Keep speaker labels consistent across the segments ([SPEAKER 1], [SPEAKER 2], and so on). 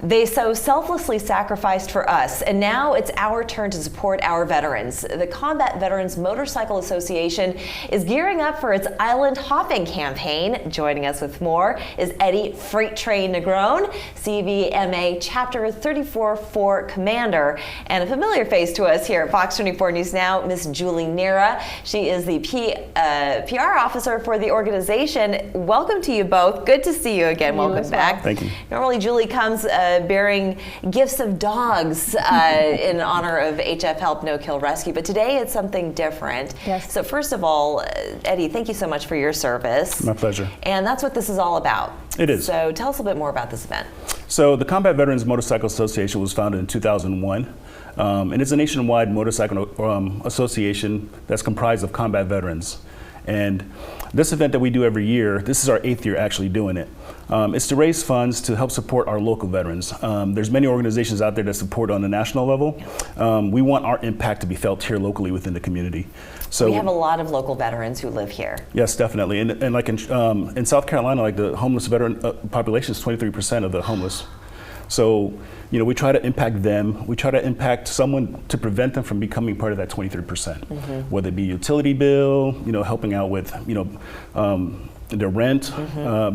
[SPEAKER 1] They so selflessly sacrificed for us, and now it's our turn to support our veterans. The Combat Veterans Motorcycle Association is gearing up for its island hopping campaign. Joining us with more is Eddie Freight Train Negron, CVMA Chapter 34-4 Commander, and a familiar face to us here at Fox 24 News Now, Miss Julie Nera. She is the PR officer for the organization. Welcome to you both. Good to see you again. Welcome back.
[SPEAKER 2] Thank you.
[SPEAKER 1] Normally, Julie comes bearing gifts of dogs in honor of HF Help No Kill Rescue, but today it's something different.
[SPEAKER 3] Yes.
[SPEAKER 1] So first of all, Eddie, thank you so much for your service.
[SPEAKER 2] My pleasure.
[SPEAKER 1] And that's what this is all about.
[SPEAKER 2] It is.
[SPEAKER 1] So tell us a bit more about this event.
[SPEAKER 2] So the Combat Veterans Motorcycle Association was founded in 2001, and it's a nationwide motorcycle association that's comprised of combat veterans. And this event that we do every year, this is our 8th year actually doing it. It's to raise funds to help support our local veterans. There's many organizations out there that support on a national level. We want our impact to be felt here locally within the community. So
[SPEAKER 1] we have a lot of local veterans who live here.
[SPEAKER 2] Yes, definitely. And like in South Carolina, like the homeless veteran population is 23% of the homeless. So, you know, we try to impact them. We try to impact someone to prevent them from becoming part of that 23%, whether it be utility bill, you know, helping out with, you know, their rent,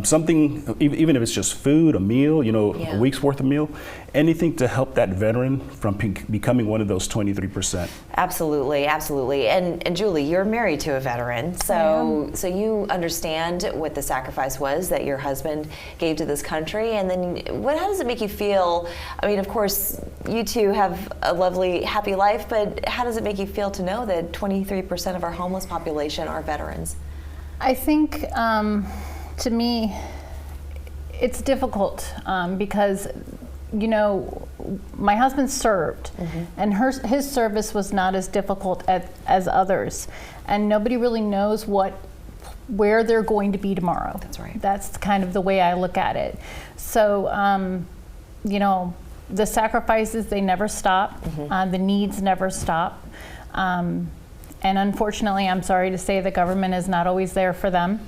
[SPEAKER 2] something, even if it's just food, a meal, you know, a week's worth of meal, anything to help that veteran from becoming one of those 23%.
[SPEAKER 1] Absolutely, absolutely. And Julie, you're married to a veteran, so you understand what the sacrifice was that your husband gave to this country. And then how does it make you feel? I mean, of course, you two have a lovely, happy life, but how does it make you feel to know that 23% of our homeless population are veterans?
[SPEAKER 3] I think, to me, it's difficult because, you know, my husband served, and his service was not as difficult as others, and nobody really knows where they're going to be tomorrow.
[SPEAKER 1] That's right.
[SPEAKER 3] That's kind of the way I look at it. So, you know, the sacrifices, they never stop. The needs never stop. And unfortunately, I'm sorry to say, the government is not always there for them.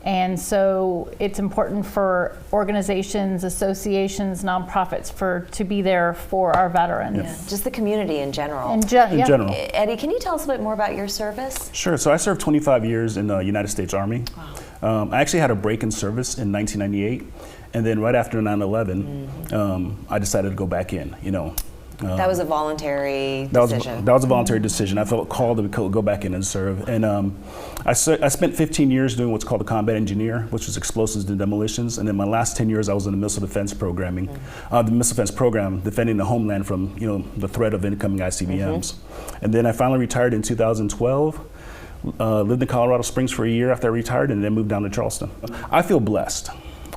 [SPEAKER 3] And so it's important for organizations, associations, nonprofits to be there for our veterans.
[SPEAKER 1] Yeah. Just the community in general.
[SPEAKER 2] In general.
[SPEAKER 1] Eddie, can you tell us a bit more about your service?
[SPEAKER 2] Sure. So I served 25 years in the United States Army. Wow. I actually had a break in service in 1998. And then right after 9/11, I decided to go back in, you know.
[SPEAKER 1] That was a voluntary decision.
[SPEAKER 2] That was a voluntary decision. I felt called to go back in and serve. And I spent 15 years doing what's called a combat engineer, which was explosives and demolitions. And then my last 10 years, I was in the missile defense programming, the missile defense program, defending the homeland from, you know, the threat of incoming ICBMs. And then I finally retired in 2012. Lived in Colorado Springs for a year after I retired, and then moved down to Charleston. I feel blessed.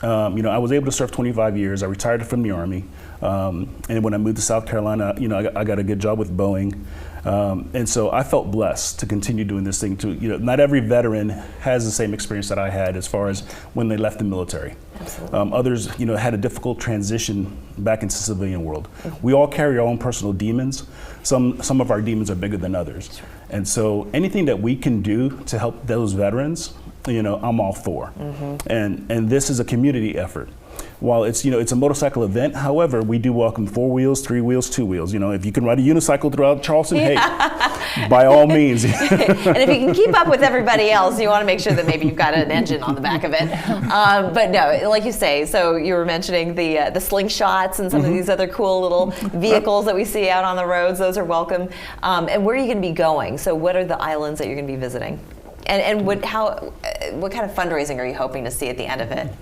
[SPEAKER 2] You know, I was able to serve 25 years. I retired from the Army. And when I moved to South Carolina, you know, I got a good job with Boeing. And so I felt blessed to continue doing this thing. You know, not every veteran has the same experience that I had as far as when they left the military.
[SPEAKER 1] Absolutely.
[SPEAKER 2] Others, you know, had a difficult transition back into the civilian world. We all carry our own personal demons. Some of our demons are bigger than others.
[SPEAKER 1] Sure.
[SPEAKER 2] And so anything that we can do to help those veterans, you know, I'm all for. And this is a community effort. While it's, you know, it's a motorcycle event, however, we do welcome 4 wheels, 3 wheels, 2 wheels. You know, if you can ride a unicycle throughout Charleston, hey, by all means.
[SPEAKER 1] And if you can keep up with everybody else, you want to make sure that maybe you've got an engine on the back of it. But no, like you say, so you were mentioning the slingshots and some of these other cool little vehicles that we see out on the roads. Those are welcome. And where are you going to be going? So what are the islands that you're going to be visiting? And what kind of fundraising are you hoping to see at the end of it?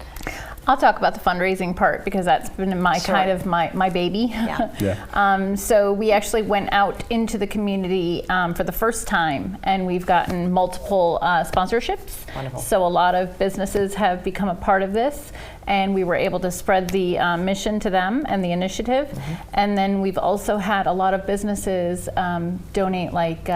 [SPEAKER 3] I'll talk about the fundraising part because that's been kind of my baby.
[SPEAKER 1] Yeah.
[SPEAKER 3] So we actually went out into the community for the first time, and we've gotten multiple sponsorships.
[SPEAKER 1] Wonderful.
[SPEAKER 3] So a lot of businesses have become a part of this, and we were able to spread the mission to them and the initiative. And then we've also had a lot of businesses donate like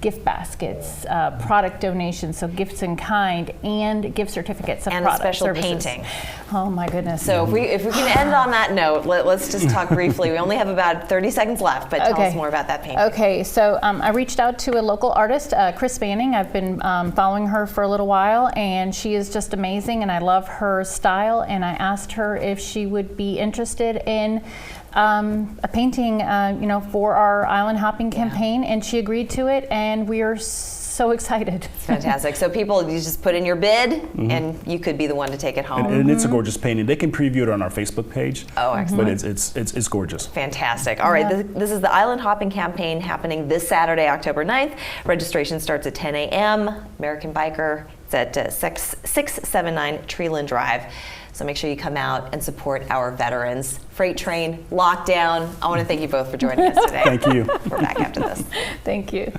[SPEAKER 3] gift baskets, product donations, so gifts in kind, and gift certificates of
[SPEAKER 1] and
[SPEAKER 3] product
[SPEAKER 1] a special
[SPEAKER 3] services.
[SPEAKER 1] painting.
[SPEAKER 3] Oh my goodness.
[SPEAKER 1] So if we can end on that note, let's just talk briefly. We only have about 30 seconds left, but tell us more about that painting.
[SPEAKER 3] Okay, so I reached out to a local artist, Chris Banning. I've been following her for a little while, and she is just amazing, and I love her style, and I asked her if she would be interested in a painting, for our island hopping campaign, and she agreed to it, and we are so excited.
[SPEAKER 1] Fantastic. So people, you just put in your bid, and you could be the one to take it home.
[SPEAKER 2] And it's a gorgeous painting. They can preview it on our Facebook page.
[SPEAKER 1] Oh, excellent.
[SPEAKER 2] But it's gorgeous.
[SPEAKER 1] Fantastic. All right, this is the Island Hopping Campaign happening this Saturday, October 9th. Registration starts at 10 a.m. American Biker. It's at 679 Treeland Drive. So make sure you come out and support our veterans. Freight train, lockdown. I want to thank you both for joining us today.
[SPEAKER 2] Thank you.
[SPEAKER 1] We're back after this.
[SPEAKER 3] Thank you.